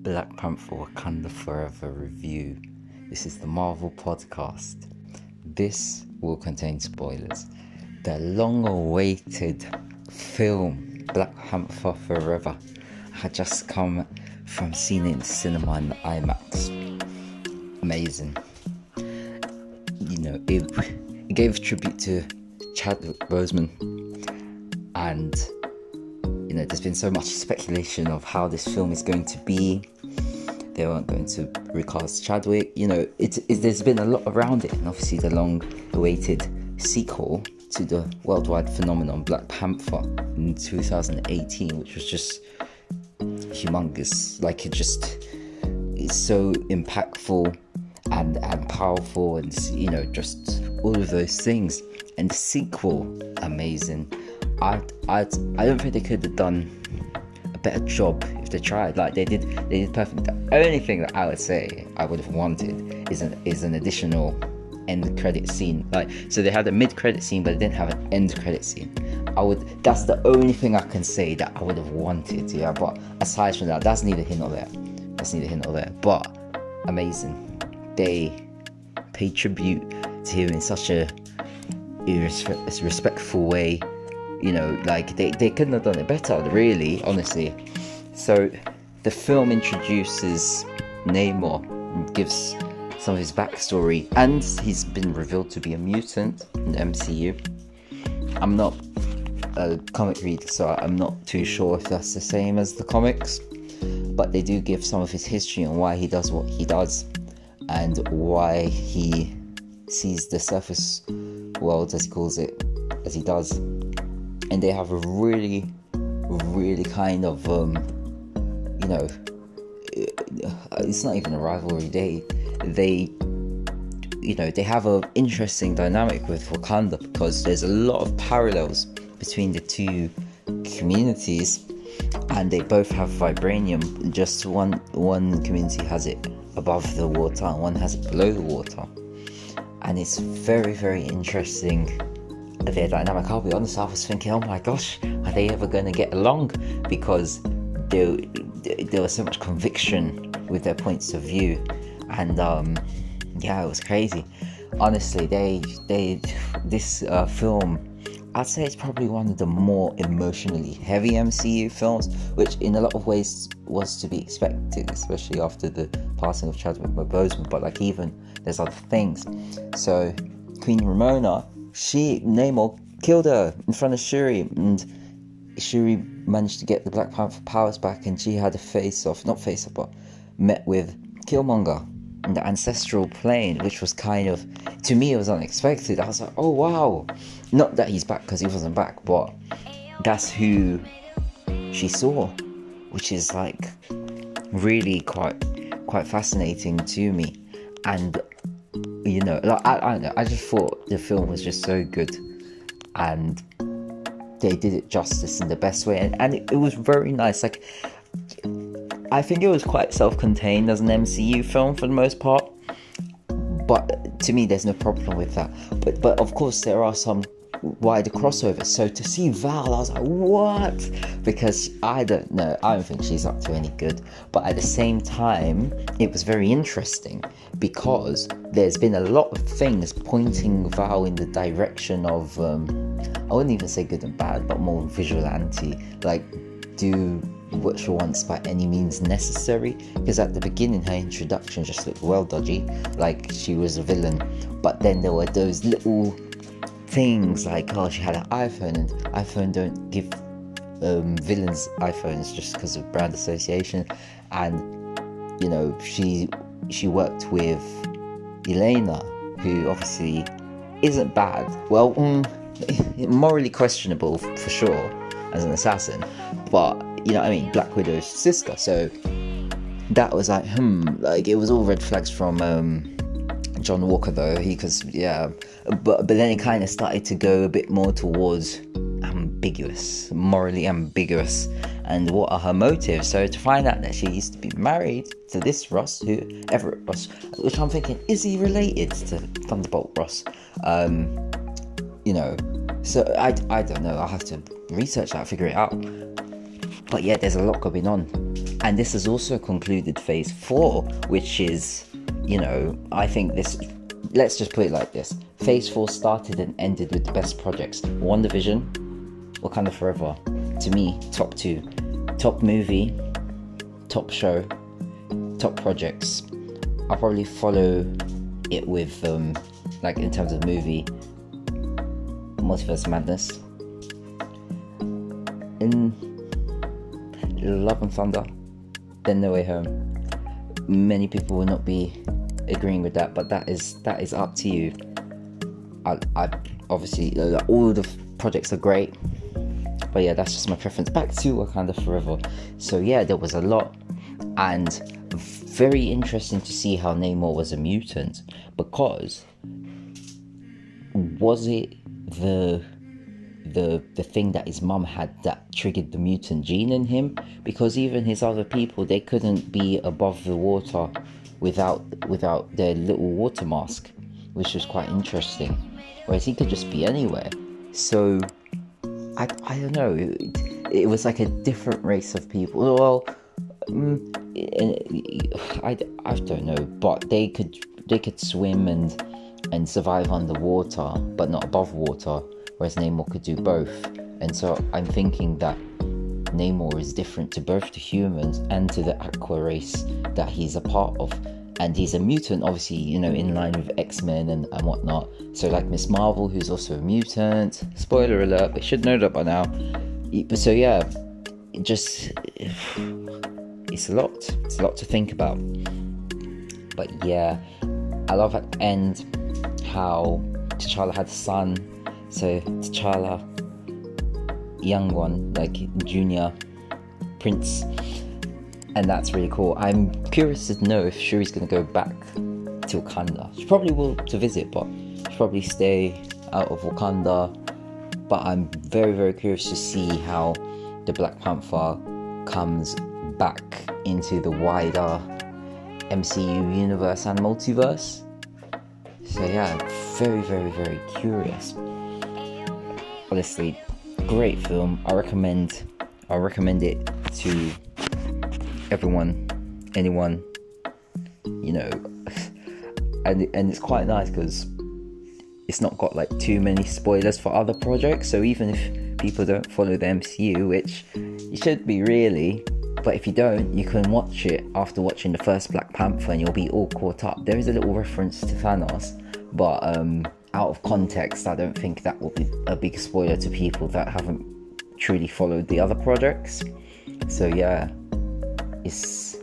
Black Panther Wakanda Forever review. This is the Marvel podcast. This will contain spoilers. The long-awaited film Black Panther Forever had just come from seeing it in the cinema in IMAX. Amazing. It gave tribute to Chadwick Boseman, and there's been so much speculation of how this film is going to be. They weren't going to recast Chadwick. There's been a lot around it, and obviously the long-awaited sequel to the worldwide phenomenon Black Panther in 2018, which was just humongous. It's so impactful and powerful, and just all of those things. And the sequel, amazing. I don't think they could have done a better job if they tried. They did perfect. The only thing that I would say I would have wanted is an additional end credit scene. So they had a mid credit scene, but they didn't have an end credit scene. That's the only thing I can say that I would have wanted. Yeah, but aside from that, that's neither here nor there. But amazing. They paid tribute to him in such a respectful way. They couldn't have done it better, really, honestly. So the film introduces Namor and gives some of his backstory, and he's been revealed to be a mutant in the MCU. I'm not a comic reader, so I'm not too sure if that's the same as the comics, but they do give some of his history and why he does what he does, and why he sees the surface world, as he calls it, as he does. And they have a really, really kind of, it's not even a rivalry. They have an interesting dynamic with Wakanda, because there's a lot of parallels between the two communities, and they both have vibranium. Just one community has it above the water, and one has it below the water. And it's very, very interesting, their dynamic. I'll be honest, I was thinking, oh my gosh, are they ever going to get along? Because there was so much conviction with their points of view, and it was crazy. Honestly, this film, I'd say it's probably one of the more emotionally heavy MCU films, which in a lot of ways was to be expected, especially after the passing of Chadwick Boseman. But even there's other things. So Queen Ramona, Namor killed her in front of Shuri, and Shuri managed to get the Black Panther powers back, and she had but met with Killmonger in the ancestral plane, which was kind of, to me, it was unexpected. I was like, oh wow, not that he's back, because he wasn't back, but that's who she saw, which is really quite fascinating to me. And I don't know, I just thought the film was just so good, and they did it justice in the best way, and it was very nice. I think it was quite self-contained as an MCU film for the most part, but to me there's no problem with that. But of course there are some wider crossovers. So to see Val, I was like, what? Because I don't think she's up to any good. But at the same time, it was very interesting, because there's been a lot of things pointing Val in the direction of, I wouldn't even say good and bad, but more vigilante. Do what she wants by any means necessary. Because at the beginning, her introduction just looked well dodgy, like she was a villain. But then there were those little things she had an iPhone, and iPhone don't give villains iPhones just because of brand association. And she worked with Elena, who obviously isn't bad, morally questionable for sure as an assassin, but Black Widow's sister. So that was it was all red flags from John Walker, though, but then it kind of started to go a bit more towards morally ambiguous, and what are her motives. So to find out that she used to be married to this Everett Ross, which I'm thinking, is he related to Thunderbolt Ross? So I don't know, I'll have to research that, figure it out. But yeah, there's a lot going on. And this has also concluded phase 4, which is, I think this, let's just put it like this. Phase 4 started and ended with the best projects. WandaVision, Wakanda Forever. To me, top 2. Top movie, top show, top projects. I'll probably follow it with, in terms of movie, Multiverse Madness. In Love and Thunder, then No Way Home. Many people will not be agreeing with that, but that is up to you. I obviously, all the projects are great, but yeah, that's just my preference. Back to Wakanda Forever. So yeah, there was a lot, and very interesting to see how Namor was a mutant, because was it the thing that his mum had that triggered the mutant gene in him? Because even his other people, they couldn't be above the water without their little water mask, which was quite interesting, whereas he could just be anywhere. So I don't know, it was like a different race of people. Well, I don't know, but they could swim and survive underwater, but not above water, whereas Namor could do both. And so I'm thinking that Namor is different to both the humans and to the Aqua race that he's a part of. And he's a mutant, obviously, in line with X-Men and whatnot. So like Miss Marvel, who's also a mutant. Spoiler alert, we should know that by now. So yeah, it's a lot to think about. But yeah, I love at the end how T'Challa had a son. So T'Challa, young one, like junior prince, and that's really cool. I'm curious to know if Shuri's going to go back to Wakanda. She probably will to visit, but she'll probably stay out of Wakanda. But I'm very, very curious to see how the Black Panther comes back into the wider MCU universe and multiverse. So yeah, very, very, very curious. Honestly, great film. I recommend it to everyone, anyone, and it's quite nice because it's not got like too many spoilers for other projects. So even if people don't follow the MCU, which you should be really, but if you don't, you can watch it after watching the first Black Panther and you'll be all caught up. There is a little reference to Thanos, but out of context, I don't think that will be a big spoiler to people that haven't truly followed the other projects. So yeah, it's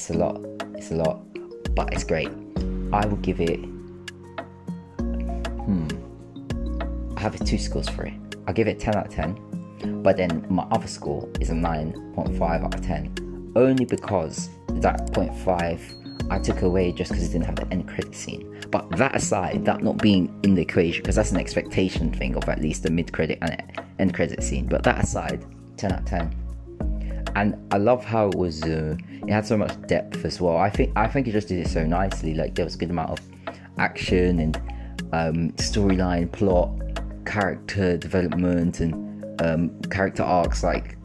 a lot, but it's great. I will give it, I have 2 scores for it. I'll give it 10 out of 10, but then my other score is a 9.5 out of 10, only because that 0.5 I took away just because it didn't have the end credit scene. But that aside, that not being in the equation, because that's an expectation thing of at least the mid-credit and end credit scene, but that aside, 10 out of 10. And I love how it was, it had so much depth as well. I think it just did it so nicely. Like, there was a good amount of action and storyline, plot, character development, and character arcs. Like,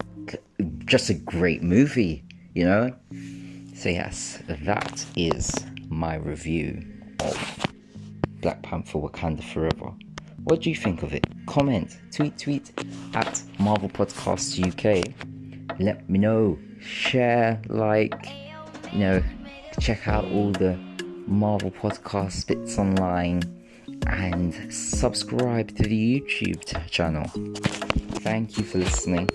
just a great movie, So yes, that is my review of Black Panther Wakanda Forever. What do you think of it? Comment, tweet at Marvel Podcasts UK. Let me know. Share, check out all the Marvel Podcast bits online, and subscribe to the YouTube channel. Thank you for listening.